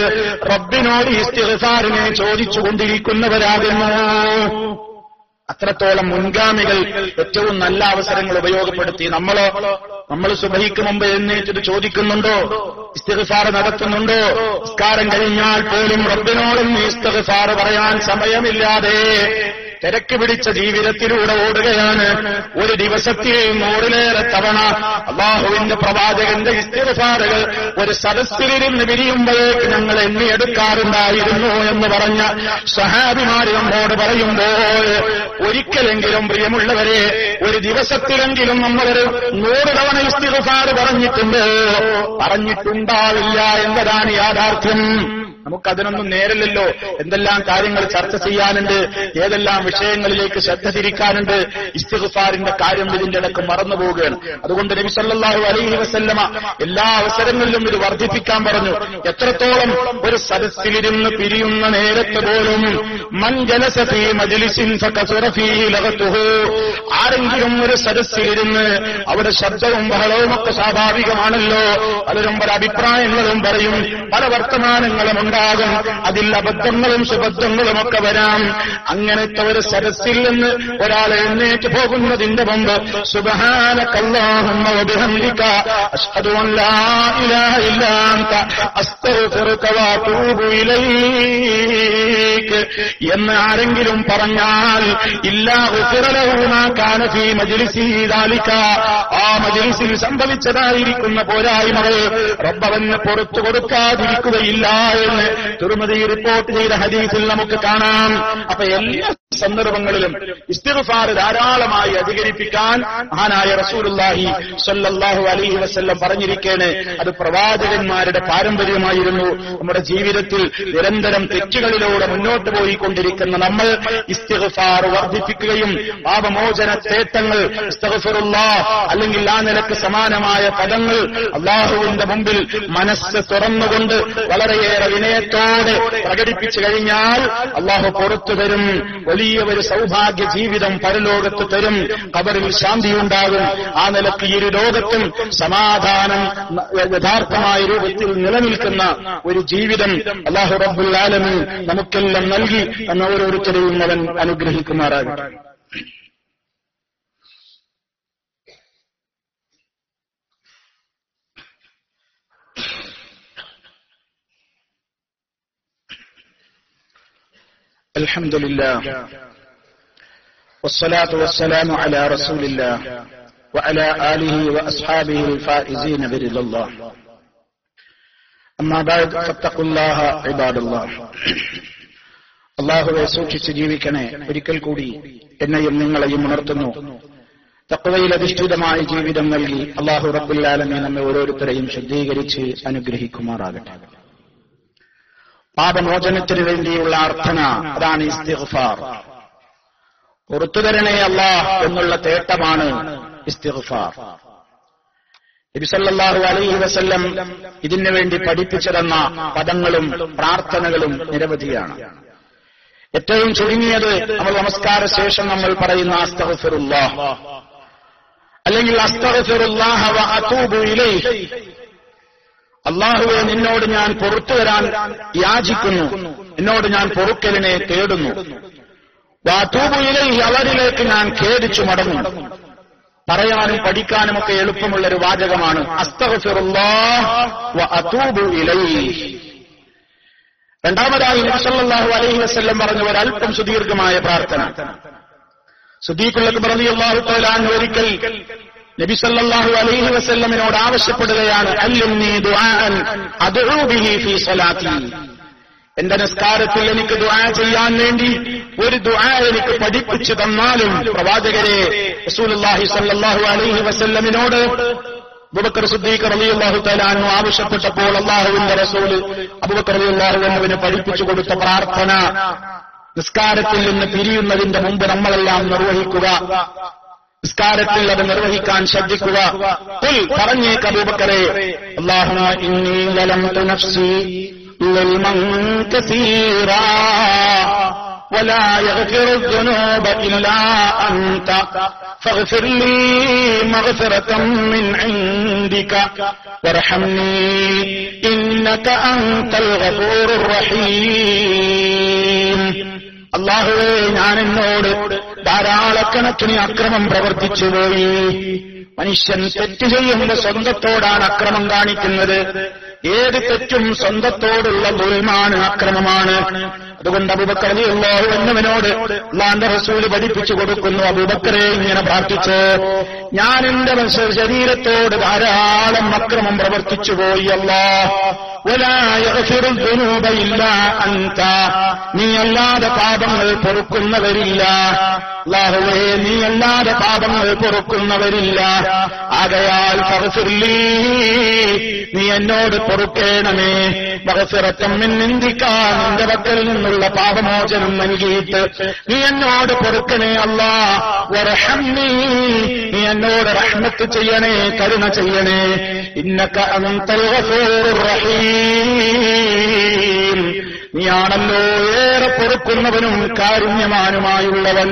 റബ്ബിനോട് ഇസ്തിഗ്ഫാറിനെ ചോദിച്ചുകൊണ്ടിരിക്കുന്നവരാകുന്നു. അത്രത്തോളം മുൻഗാമികൾ ഏറ്റവും നല്ല അവസരങ്ങൾ ഉപയോഗപ്പെടുത്തി. നമ്മൾ സുബഹിക്ക് മുമ്പ് എഴുന്നേറ്റിട്ട് ചോദിക്കുന്നുണ്ടോ? ഇസ്തിഗ്ഫാർ നടത്തുന്നുണ്ടോ? നിസ്കാരം കഴിഞ്ഞാൽ പോലും റബ്ബിനോടും ഇസ്തിഗ്ഫാർ പറയാൻ സമയമില്ലാതെ തിരക്ക് പിടിച്ച ജീവിതത്തിലൂടെ ഓടുകയാണ്. ഒരു ദിവസത്തിൽ 100-ലേറെ തവണ അല്ലാഹുവിന്റെ പ്രവാചകന്റെ ഇസ്തിഗ്ഫാറുകൾ ഒരു സദസ്സിലിരുന്ന് വിരിയുമ്പോഴേക്ക് ഞങ്ങൾ എണ്ണിയെടുക്കാറുണ്ടായിരുന്നു എന്ന് പറഞ്ഞ സ്വഹാബിമാര് നമ്മോട് പറയുമ്പോൾ, ഒരിക്കലെങ്കിലും പ്രിയമുള്ളവരെ, ഒരു ദിവസത്തിലെങ്കിലും നമ്മളൊരു 100 തവണ ഇസ്തിഗ്ഫാർ പറഞ്ഞിട്ടുണ്ടാവില്ല എന്നതാണ് യാഥാർത്ഥ്യം. നമുക്കതിനൊന്നും നേരില്ലല്ലോ. എന്തെല്ലാം കാര്യങ്ങൾ ചർച്ച ചെയ്യാനുണ്ട്, ഏതെല്ലാം വിഷയങ്ങളിലേക്ക് ശ്രദ്ധ തിരിക്കാനുണ്ട്. ഇസ്തിഗ്ഫാറിന്റെ കാര്യം ഇതിന്റെ ഇടക്ക് മറന്നുപോവുകയാണ്. അതുകൊണ്ട് നബി സല്ലല്ലാഹു അലൈഹി വസല്ലമ എല്ലാ അവസരങ്ങളിലും ഇത് വർദ്ധിപ്പിക്കാൻ പറഞ്ഞു. എത്രത്തോളം ഒരു സദസ്സിലിരുന്ന് പിരിയുന്ന നേരത്ത് പോലും മൻ ജലസ ഫീ മജ്ലിസിൻ ഫകസറ ഫീഹി ലഗതുഹു, ആരെങ്കിലും ഒരു സദസ്സിലിരുന്ന് അവിടെ ശബ്ദവും ബഹളവും ഒക്കെ സ്വാഭാവികമാണല്ലോ. പലരും പല അഭിപ്രായങ്ങളും പറയും, പല വർത്തമാനങ്ങളും ഉണ്ടാകും. അതിൽ അബദ്ധങ്ങളും സുബദ്ധങ്ങളും ഒക്കെ വരാം. അങ്ങനത്തെ ഒരു സദസ്സിൽ നിന്ന് ഒരാൾ എഴുന്നേറ്റ് പോകുന്നതിന്റെ മുമ്പ് സുബ്ഹാനകല്ലാഹുമ്മ വബിഹംദിക അശ്ഹദു അൻ ലാ ഇലാഹ ഇല്ലാ അൻത അസ്തഗ്ഫിറുക വഅതൂബു ഇലൈക എന്ന് ആരെങ്കിലും പറഞ്ഞാൽ ഇല്ലാ ഗുഫിറ ലഹു മാ കാന ഫീ മജ്ലിസി ദാലിക, ആ മജ്ലിസിൽ സംഭവിച്ചതായിരിക്കുന്ന പോരായ്മകൾ റബ്ബ് അവന് പുറത്തു കൊടുക്കാതിരിക്കുകയില്ല എന്ന് തിർമിദി റിപ്പോർട്ട് ചെയ്ത ഹദീസിൽ നമുക്ക് കാണാം. അപ്പൊ എല്ലാ സന്ദർഭങ്ങളിലും ഇസ്തിഗ്ഫാർ ധാരാളമായി അധികരിപ്പിക്കാൻ മഹാനായ റസൂലുള്ളാഹി സ്വല്ലല്ലാഹു അലൈഹി വസല്ലം പറഞ്ഞിരിക്കേണ്. അത് പ്രവാചകന്മാരുടെ പാരമ്പര്യമായിരുന്നു. നമ്മുടെ ജീവിതത്തിൽ നിരന്തരം തെറ്റുകളിലൂടെ മുന്നോട്ട് പോയിക്കൊണ്ടിരിക്കുന്ന നമ്മൾ ഇസ്തിഗ്ഫാർ വർദ്ധിപ്പിക്കുകയും പാപമോചന തേട്ടങ്ങൾ അസ്തഗ്ഫിറുല്ലാഹ് അല്ലെങ്കിൽ ആ നിലക്ക് സമാനമായ പദങ്ങൾ അല്ലാഹുവിന്റെ മുമ്പിൽ മനസ്സ് തുറന്നുകൊണ്ട് വളരെയേറെ വിനയത്തോടെ പ്രകടിപ്പിച്ചു കഴിഞ്ഞാൽ അല്ലാഹു പുറത്തു തരും. വലിയ ഒരു സൗഭാഗ്യ ജീവിതം പരലോകത്ത് തരും. ഖബറിൽ ശാന്തിയുണ്ടാകും. ആ നിലക്ക് ഇരു ലോകത്തും സമാധാനം യഥാർത്ഥമായ രൂപത്തിൽ നിലനിൽക്കുന്ന ഒരു ജീവിതം അല്ലാഹു റബ്ബുൽ ആലമീൻ നമുക്കെല്ലാം നൽകി എന്ന് ഓരോരുത്തരെയും അവൻ അനുഗ്രഹിക്കുമാറാകട്ടെ. الحمد لله والصلاة والسلام على رسول الله وعلى آله وأصحابه الفائزين برضا الله. أما بعد فاتقوا الله عباد الله. അല്ലാഹുവെ സൂക്ഷിച്ച് ജീവിക്കണേ. ഒരിക്കൽ കൂടി എന്നെയും നിങ്ങളെയും ഉണർത്തുന്നു. തഖ്വയിൽ അധിഷ്ഠിതമായ ജീവിതം നൽകി അല്ലാഹു റബ്ബുൽ ആലമീൻ നമ്മെ ഓരോരുത്തരെയും ശുദ്ധീകരിച്ച് അനുഗ്രഹിക്കുമാറാകട്ടെ. പാപമോചനത്തിന് വേണ്ടിയുള്ള അർത്ഥന, അതാണ് ഇസ്തിഗ്ഫാർ. പുറത്തുതരണേ അല്ലാഹ് എന്നുള്ള തേട്ടമാണ് ഇസ്തിഗ്ഫാർ. നബി സല്ലല്ലാഹു അലൈഹി വസല്ലം ഇതിനു വേണ്ടി പഠിപ്പിച്ചിരുന്ന പദങ്ങളും പ്രാർത്ഥനകളും നിരവധിയാണ്. ഏറ്റവും ചുരുങ്ങിയത് നമ്മൾ നമസ്കാര ശേഷം നമ്മൾ പറയുന്ന അസ്തഗ്ഫിറുല്ലാഹ്, അല്ലെങ്കിൽ അസ്തഗ്ഫിറുല്ലാഹ വ അതൂബു ഇലൈഹി, അല്ലാഹുവേ നിന്നോട് ഞാൻ പുറത്തു വരാൻ യാചിക്കുന്നു, നിന്നോട് ഞാൻ പൊറുക്കലിനെ തേടുന്നു. വ അതൂബു ഇലൈഹി, അവരിലേക്ക് ഞാൻ ഖേദിച്ചു മടങ്ങുന്നു. പറയാനും പഠിക്കാനുമൊക്കെ എളുപ്പമുള്ളൊരു വാചകമാണ് അസ്തഗ്ഫിറുല്ലാഹ് വ അതൂബു ഇലൈഹി. രണ്ടാമതായി നബി സല്ലല്ലാഹു അലൈഹി വസല്ലം പറഞ്ഞ ഒരൽപ്പം സുദീർഘമായ പ്രാർത്ഥന. സിദ്ദീഖുൽ അക്ബർ റളിയല്ലാഹു തആല അൻഹു ഒരിക്കൽ നബി സല്ലല്ലാഹു അലൈഹി വസല്ലമിനോട് ആവശ്യപ്പെടുകയാണ്, അല്ലിംനി ദുആഅൻ അദ്ഉ ബിഹി ഫീ സ്വലാത്തി, എന്റെ നിസ്കാരത്തിൽ എനിക്ക് ദുആ ചെയ്യാൻ വേണ്ടി ഒരു ദുആ എനിക്ക് പഠിപ്പിച്ചു തന്നാലും. പ്രവാചകരെ റസൂലുള്ളാഹി സ്വല്ലല്ലാഹു അലൈഹി വസല്ലമിനോട് അബൂബക്കർ സിദ്ദീഖ് റളിയല്ലാഹു തആല അൻഹു ആവശ്യപ്പെട്ടപ്പോൾ അല്ലാഹുവിന്റെ റസൂൽ അബൂബക്കർ റളിയല്ലാഹു അൻഹുവിനെ പഠിപ്പിച്ചു കൊടുത്ത പ്രാർത്ഥന, നിസ്കാരത്തിൽ നിന്ന് പിരിയുന്നതിന്റെ മുമ്പ് നമ്മളെല്ലാം നിർവഹിക്കുക, നിസ്കാരത്തിൽ അത് നിർവഹിക്കാൻ ശ്രദ്ധിക്കുക. ഖുൽ, പറഞ്ഞേക്ക് അബൂബക്കറെ, അല്ലാഹുമ്മ ഇന്നി ലലംതു നഫ്സി ളുൽമൻ കസീറാ ولا يغفر الذنوب إلا أنت فاغفر لي مغفرة من عندك وارحمني إنك أنت الغفور الرحيم. അല്ലാഹുവേ, ഞാൻ എന്നോട് ധാരാളക്കണക്കിന് അക്രമം പ്രവർത്തിച്ചു പോയി. മനുഷ്യൻ തെറ്റ് ചെയ്യുമ്പോൾ സ്വന്തത്തോടാണ് അക്രമം കാണിക്കുന്നത്. ഏത് തെറ്റും സ്വന്തത്തോടുള്ള ദുൽമാണ്, അക്രമമാണ്. അതുകൊണ്ട് അബൂബക്കർ റളിയല്ലാഹു അൻഹുവിനോട് അല്ലാഹുവിന്റെ റസൂൽ പഠിപ്പിച്ചു കൊടുക്കുന്നു, അബൂബക്കറെ ഇങ്ങനെ പ്രാർത്ഥിച്ചു, ഞാൻ എന്റെ ശരീരത്തോട് ധാരാളം അക്രമം പ്രവർത്തിച്ചു പോയി. അല്ലാഹ് വലാ യഗ്ഫിറു ദുനൂബ ഇല്ലാ അൻത, നീ അല്ലാതെ പാപങ്ങൾ പൊറുക്കുന്നവരില്ല. അല്ലാഹുവേ, നീ അല്ലാതെ പാപങ്ങൾ പൊറുക്കുന്നവരില്ല. ആകയാൽ ഫഗ്ഫിർലി, നീ എന്നോട് പൊറുക്കേണമേ. മഗ്ഫിറത്തൻ മിൻ ഇൻദിക, നിന്റെ പക്കൽ നിന്നുള്ള പാപമോചനം നൽകിയിട്ട് നീ എന്നോട് പൊറുക്കണേ അല്ലാഹ്. വർഹംനി, നീ എന്നോട് റഹ്മത്ത് ചെയ്യണേ, കരുണ ചെയ്യണേ. ഇന്നക അൻതൽ ഗഫൂറുർ റഹീം, നീയാണല്ലോ ഏറെ പൊറുക്കുന്നവനും കാരുണ്യവാനുമായുള്ളവൻ.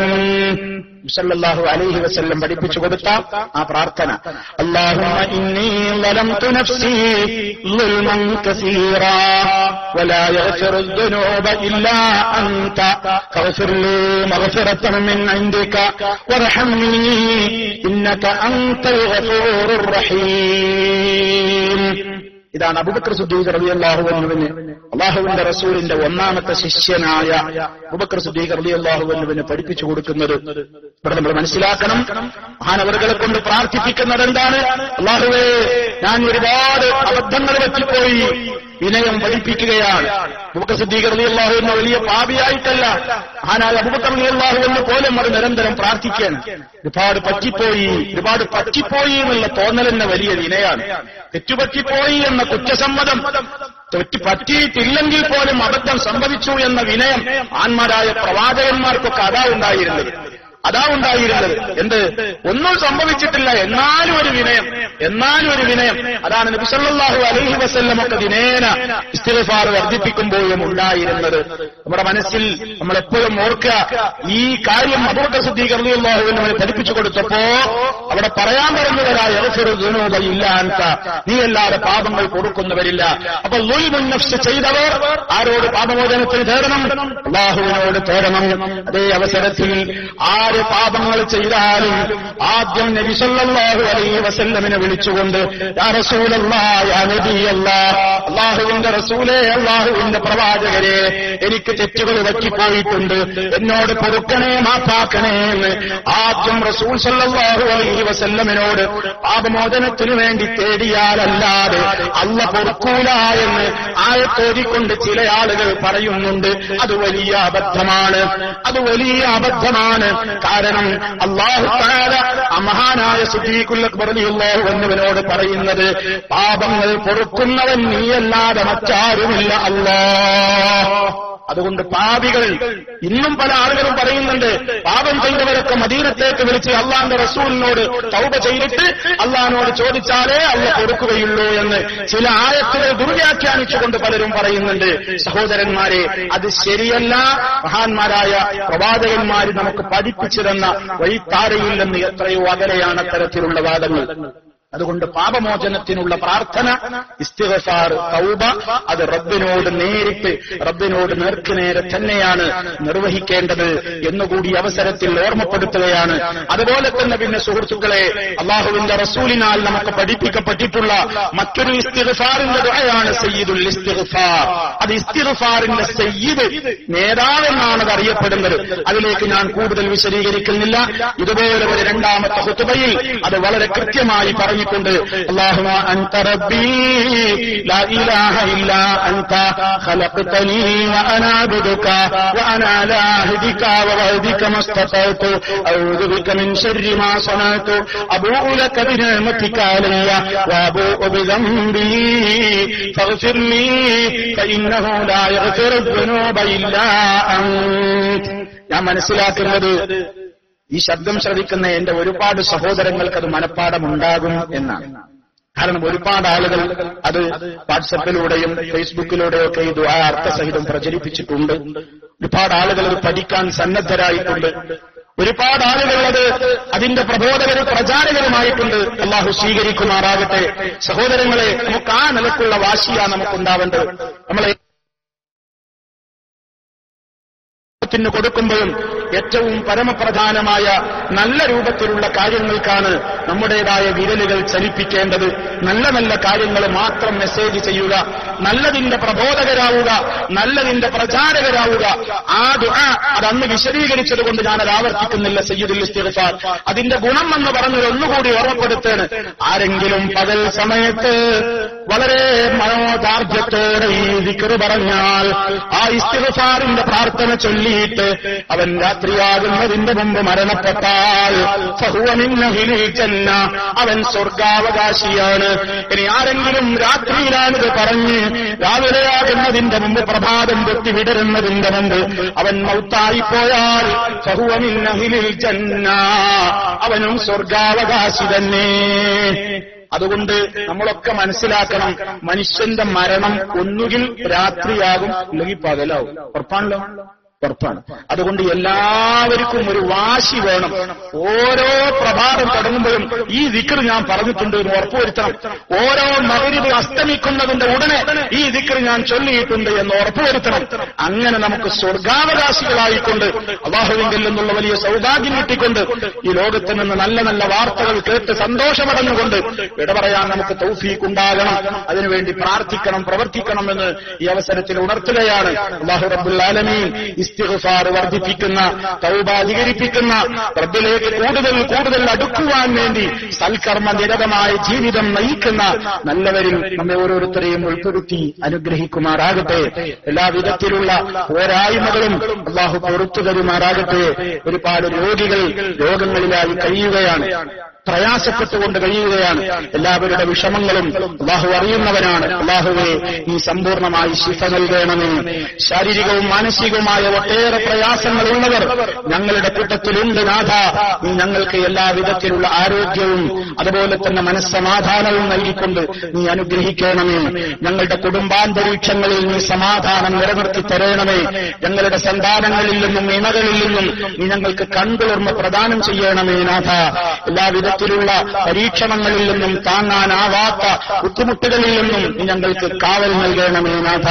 സല്ലല്ലാഹു അലൈഹി വസല്ലം പഠിപ്പിച്ചു കൊടുത്ത ആ പ്രാർത്ഥന, അല്ലാഹുമ്മ ഇന്നി ലലംതു നഫ്സി ളുൽമൻ കസീറാ വലാ യഗ്ഫിറു ദുനൂബ ഇല്ലാ അൻത ഫഗ്ഫിർ ലീ മഗ്ഫിറത്തൻ മിൻ ഇൻദിക വർഹംനി ഇന്നക അൻതൽ ഗഫൂറുർ റഹീം. ഇതാണ് അബൂബക്കർ സിദ്ദീഖ് റളിയല്ലാഹു അൻഹുവിന് അല്ലാഹുവിന്റെ റസൂലിന്റെ ഒന്നാമത്തെ ശിഷ്യനായ അബൂബക്കർ സിദ്ദീഖ് റളിയല്ലാഹു അൻഹുവിനെ പഠിപ്പിച്ചു കൊടുക്കുന്നത്. ഇവിടെ നമ്മൾ മനസ്സിലാക്കണം, മഹാനവറുകളെ കൊണ്ട് പ്രാർത്ഥിപ്പിക്കുന്നത് എന്താണ്? അല്ലാഹുവേ, ഞാൻ ഒരുപാട് അബദ്ധങ്ങൾ പറ്റിപ്പോയി, വിനയം പഠിപ്പിക്കുകയാണ്. അബൂബക്കർ സിദ്ദീഖ് റളിയല്ലാഹു അൻഹു വലിയ പാപിയായിട്ടല്ല, മഹാനായ അബൂബക്കർ റളിയല്ലാഹു അൻഹു പോലും അത് നിരന്തരം പ്രാർത്ഥിക്കുകയാണ്. ഒരുപാട് പറ്റിപ്പോയി എന്നുള്ള തോന്നൽ തന്നെ വലിയ വിനയാണ്. തെറ്റുപറ്റിപ്പോയി എന്ന കുറ്റസമ്മതം, തെറ്റ് പറ്റിയിട്ടില്ലെങ്കിൽ പോലും അബദ്ധം സംഭവിച്ചു എന്ന വിനയം ആന്മാരായ പ്രവാചകന്മാർക്കൊക്കെ അതാ ഉണ്ടായിരുന്നത്. എന്ത്, ഒന്നും സംഭവിച്ചിട്ടില്ല, എന്നാലും ഒരു വിനയം. അതാണ് നബി സല്ലല്ലാഹു അലൈഹി വസല്ലം ഒക്കെ ദിനേന ഇസ്തിഗ്ഫാർ വർദ്ധിപ്പിക്കുമ്പോഴും ഉണ്ടായിരുന്നത്. നമ്മുടെ മനസ്സിൽ നമ്മൾ എപ്പോഴും ഓർക്കുക, ഈ കാര്യം അബൂബക്കർ സിദ്ദീഖ് റളിയല്ലാഹു അൻഹു പഠിപ്പിച്ചു കൊടുത്തപ്പോ അവിടെ പറയാൻ പറഞ്ഞവരായ യഗ്ഫിറു ദുനൂബ ഇല്ലാ അൻത, നീ അല്ലാതെ പാപങ്ങൾ പൊറുക്കുന്നവരില്ല. അപ്പൊ ളുൽമുൻ നഫ്സ് ചെയ്തവർ ആരോട് പാപമോചനത്തിന് തേടണം? അല്ലാഹുവിനോട് തേടണം. അതേ അവസരത്തിൽ ആ ആര് പാപങ്ങൾ ചെയ്താലും ആദ്യം നബി സല്ലല്ലാഹു അലൈഹി വസല്ലമിനെ വിളിച്ചുകൊണ്ട് യാ റസൂലല്ലാഹ് യാ നബിയല്ലാഹ്, അല്ലാഹുവിന്റെ റസൂലേ, അല്ലാഹുവിന്റെ പ്രവാചകരെ, എനിക്ക് തെറ്റുകൾ പറ്റിപ്പോയിട്ടുണ്ട്, എന്നോട് പൊറുക്കണേ, മാപ്പാക്കണേ എന്ന് ആദ്യം റസൂൽ സല്ലല്ലാഹു അലൈഹി വസല്ലമിനോട് പാപമോചനത്തിനു വേണ്ടി തേടിയാലല്ലാതെ അല്ല പൊറുക്കൂല എന്ന് ആയത്തോതിക്കൊണ്ട് ചില ആളുകൾ പറയുന്നുണ്ട്. അത് വലിയ അബദ്ധമാണ്, അത് വലിയ അബദ്ധമാണ്. കാരണം അല്ലാഹു തആല മഹാനായ സിദ്ദീഖുൽ അക്ബർ റളിയല്ലാഹു അൻഹുവിനോട് പറയുന്നത്, പാപങ്ങൾ പൊറുക്കുന്നവൻ നീയല്ലാതെ മറ്റാരുമില്ല അല്ലാഹ്. അതുകൊണ്ട് പാപികൾ, ഇന്നും പല ആളുകളും പറയുന്നുണ്ട്, പാപം ചെയ്തവരൊക്കെ മദീനത്തേക്ക് വിളിച്ച് അള്ളാന്റെ റസൂലിനോട് തൗബ ചെയ്തിട്ട് അള്ളാഹിനോട് ചോദിച്ചാലേ അള്ള കൊടുക്കുകയുള്ളൂ എന്ന് ചില ആയത്തുകൾ ദുർവ്യാഖ്യാനിച്ചുകൊണ്ട് പലരും പറയുന്നുണ്ട്. സഹോദരന്മാരെ, അത് ശരിയല്ല. മഹാന്മാരായ പ്രവാചകന്മാര് നമുക്ക് പഠിപ്പിച്ചു തന്ന വഴിത്താരയില്ലെന്ന് എത്രയോ അകലെയാണ് അത്തരത്തിലുള്ള വാദങ്ങൾ. അതുകൊണ്ട് പാപമോചനത്തിനുള്ള പ്രാർത്ഥന, ഇസ്തിഗ്ഫാർ, തൗബ, അത് റബ്ബിനോട് നേരിട്ട്, റബ്ബിനോട് നേർക്കുനേരെ തന്നെയാണ് നിർവഹിക്കേണ്ടത് എന്നുകൂടി അവസരത്തിൽ ഓർമ്മപ്പെടുത്തുകയാണ്. അതുപോലെ തന്നെ പിന്നെ സുഹൃത്തുക്കളെ, അള്ളാഹുവിന്റെ റസൂലിനാൽ നമുക്ക് പഠിപ്പിക്കപ്പെട്ടിട്ടുള്ള മറ്റൊരു ഇസ്തിഗ്ഫാറിന്റെ ദുആയാണ് സയ്യിദുൽ ഇസ്തിഗ്ഫാർ. അത് ഇസ്തിഗ്ഫാറിന്റെ സയ്യിദ്, നേതാവെന്നാണ് അത് അറിയപ്പെടുന്നത്. അതിലേക്ക് ഞാൻ കൂടുതൽ വിശദീകരിക്കുന്നില്ല. ഇതുപോലെ ഒരു രണ്ടാമത്തെ ഖുതുബയിൽ അത് വളരെ കൃത്യമായി പറഞ്ഞിട്ടുണ്ട്. അല്ലാഹുമ്മ അൻത റബ്ബി ലാ ഇലാഹ ഇല്ലാ അൻത ഖലഖ്തനി വഅന അബ്ദുക വഅന അലാ അഹ്ദിക വവഅദിക മസ്തതഅതു അഊദു ബിക മിൻ ശർരി മാ സനഅതു അബൂഉ ലക ബിനിഅമതിക അലയ്യ വഅബൂഉ ബിദംബി ഫഗ്ഫിർ ലീ ഫഇന്നഹു ലാ യഗ്ഫിറു ദുനൂബ ഇല്ലാ അൻത. ഞാൻ മനസ്സിലാക്കുന്നത്, ഈ ശബ്ദം ശ്രവിക്കുന്ന എന്റെ ഒരുപാട് സഹോദരങ്ങൾക്ക് അത് മനഃപ്പാഠമുണ്ടാകും എന്നാണ്. കാരണം ഒരുപാട് ആളുകൾ അത് വാട്സപ്പിലൂടെയും ഫേസ്ബുക്കിലൂടെയൊക്കെ ഈ ദുആ അർത്ഥസഹിതം പ്രചരിപ്പിച്ചിട്ടുണ്ട്. ഒരുപാട് ആളുകൾ അത് പഠിക്കാൻ സന്നദ്ധരായിട്ടുണ്ട്. ഒരുപാട് ആളുകൾ അത് അതിന്റെ പ്രബോധകരും പ്രചാരകരുമായിട്ടുണ്ട്. അല്ലാഹു സ്വീകരിക്കുമാറാകട്ടെ. സഹോദരങ്ങളെ, നമുക്ക് ആ നിലക്കുള്ള വാശിയാണ് നമുക്കുണ്ടാവേണ്ടത്. നമ്മളെ ത്തിന് കൊടുക്കുമ്പോഴും ഏറ്റവും പരമപ്രധാനമായ നല്ല രൂപത്തിലുള്ള കാര്യങ്ങൾക്കാണ് നമ്മുടേതായ വിരലുകൾ ചലിപ്പിക്കേണ്ടത്. നല്ല നല്ല കാര്യങ്ങൾ മാത്രം മെസ്സേജ് ചെയ്യുക, നല്ലതിന്റെ പ്രബോധകരാവുക, നല്ലതിന്റെ പ്രചാരകരാവുക. ആ ദുആ അത് അന്ന് വിശദീകരിച്ചത് കൊണ്ട് ഞാനത് ആവർത്തിക്കുന്നില്ല. സയ്യിദുൽ ഇസ്തിഗ്ഫാർ അതിന്റെ ഗുണം എന്ന് പറഞ്ഞത് ഒന്നുകൂടി ഓർമ്മപ്പെടുത്തേണ്. ആരെങ്കിലും പകൽ സമയത്ത് വളരെ മനോദാർഢ്യത്തോടെ ഈ ദിക്ർ പറഞ്ഞാൽ, ആ ഇസ്തിഗ്ഫാറിന്റെ പ്രാർത്ഥന ചൊല്ലിയിട്ട് അവൻ രാത്രിയാകുന്നതിന്റെ മുമ്പ് മരണപ്പെട്ടാൽ ഫഹുവ മിൻ അഹ്ലിൽ ജന്ന, അവൻ സ്വർഗാവകാശിയാണ്. ഇനി ആരെങ്കിലും രാത്രിയിലാണിത് പറഞ്ഞ് രാവിലെയാകുന്നതിന്റെ മുമ്പ്, പ്രഭാതം പൊട്ടി വിടരുന്നതിന്റെ മുമ്പ് അവൻ മൗത്തായിപ്പോയാൽ ഫഹുവ മിൻ അഹ്ലിൽ ജന്ന, അവനും സ്വർഗാവകാശി തന്നെ. അതുകൊണ്ട് നമ്മളൊക്കെ മനസ്സിലാക്കണം, മനുഷ്യന്റെ മരണം ഒന്നുകിൽ രാത്രിയാകും, അല്ലെങ്കിൽ പകലാവും. ഉറപ്പാണല്ലോ, ഉറപ്പാണ്. അതുകൊണ്ട് എല്ലാവർക്കും ഒരു വാശി വേണം. ഓരോ പ്രഭാതം തുടങ്ങുമ്പോഴും ഈ ദിക്ർ ഞാൻ പറഞ്ഞിട്ടുണ്ട് എന്ന് ഉറപ്പുവരുത്തണം. ഓരോ മഗ്‌രിബ് അസ്തമിക്കുന്നതിന്റെ ഉടനെ ഈ ദിക്ർ ഞാൻ ചൊല്ലിയിട്ടുണ്ട് എന്ന് ഉറപ്പുവരുത്തണം. അങ്ങനെ നമുക്ക് സ്വർഗാവകാശികളായിക്കൊണ്ട് അല്ലാഹുവിങ്കിൽ നിന്നുള്ള വലിയ സൗഭാഗ്യം കിട്ടിക്കൊണ്ട് ഈ ലോകത്ത് നിന്ന് നല്ല നല്ല വാർത്തകൾ കേട്ട് സന്തോഷമടഞ്ഞുകൊണ്ട് വിട പറയാൻ നമുക്ക് തൗഫീഖ് ഉണ്ടാകണം. അതിനുവേണ്ടി പ്രാർത്ഥിക്കണം, പ്രവർത്തിക്കണമെന്ന് ഈ അവസരത്തിൽ ഉണർത്തുകയാണ്. അല്ലാഹു റബ്ബുൽ ആലമീൻ ഇസ്തിഗ്ഫാർ വർദ്ധിപ്പിക്കുന്ന, തൗബ അധികരിപ്പിക്കുന്ന, റബ്ബിലേക്ക് കൂടുതൽ കൂടുതൽ അടുക്കുവാൻ വേണ്ടി സൽക്കർമ്മ നിരതമായ ജീവിതം നയിക്കുന്ന നല്ലവരിൽ നമ്മെ ഓരോരുത്തരെയും ഉൾപ്പെടുത്തി അനുഗ്രഹിക്കുമാറാകട്ടെ. എല്ലാവിധത്തിലുള്ള പോരായ്മകളും അല്ലാഹു പുറത്തു തരുമാറാകട്ടെ. ഒരുപാട് രോഗികൾ രോഗങ്ങളിലായി കഴിയുകയാണ്, പ്രയാസപ്പെട്ടുകൊണ്ട് കഴിയുകയാണ്. എല്ലാവരുടെ വിഷമങ്ങളും അല്ലാഹു അറിയുന്നവനാണ്. അല്ലാഹുവേ, നീ സമ്പൂർണമായി ശിഫ നൽകണമേ. ശാരീരികവും മാനസികവുമായ ഒട്ടേറെ പ്രയാസങ്ങളുള്ളവർ ഞങ്ങളുടെ കൂട്ടത്തിലുണ്ട് നാഥ. നീ ഞങ്ങൾക്ക് എല്ലാവിധത്തിലുള്ള ആരോഗ്യവും അതുപോലെ തന്നെ മനസ്സമാധാനവും നൽകിക്കൊണ്ട് നീ അനുഗ്രഹിക്കണമേ. ഞങ്ങളുടെ കുടുംബാന്തരീക്ഷങ്ങളിൽ നീ സമാധാനം നിലനിർത്തി തരണമേ. ഞങ്ങളുടെ സന്താനങ്ങളിൽ നിന്നും ഇണകളിൽ നിന്നും നീ ഞങ്ങൾക്ക് കൺകുളിർമ പ്രദാനം ചെയ്യണമേ നാഥ. എല്ലാവിധ രൂപത്തിലുള്ള പരീക്ഷണങ്ങളിൽ നിന്നും താങ്ങാനാവാത്ത ബുദ്ധിമുട്ടുകളിൽ നിന്നും ഞങ്ങൾക്ക് കാവൽ നൽകണമേ നാഥ.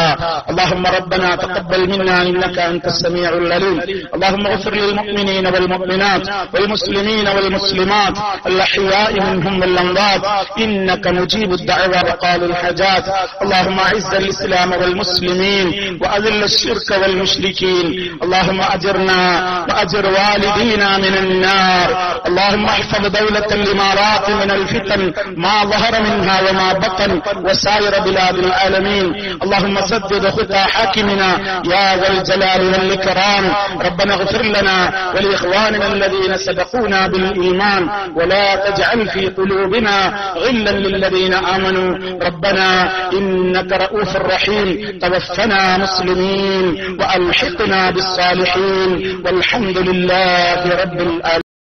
اللهم ربنا تقبل منا إنك أنت السميع العليم. اللهم اغفر للمؤمنين والمؤمنات والمسلمين والمسلمات الأحياء منهم والأموات إنك مجيب الدعوى وقال الحاجات. اللهم أعز الإسلام والمسلمين وأذل الشرك والمشركين. اللهم أجرنا وأجر والدينا من النار. اللهم احفظ دولة الإمارات من الفتن ما ظهر منها وما بطن وسائر بلاد العالمين. اللهم سدد خطى حاكمنا يا ذا الجلال والإكرام. ربنا اغفر لنا ولإخواننا الذين سبقونا بالإيمان ولا تجعل في قلوبنا غلا للذين آمنوا ربنا إنك رؤوف رحيم. توفنا مسلمين وألحقنا بالصالحين والحمد لله رب العالمين.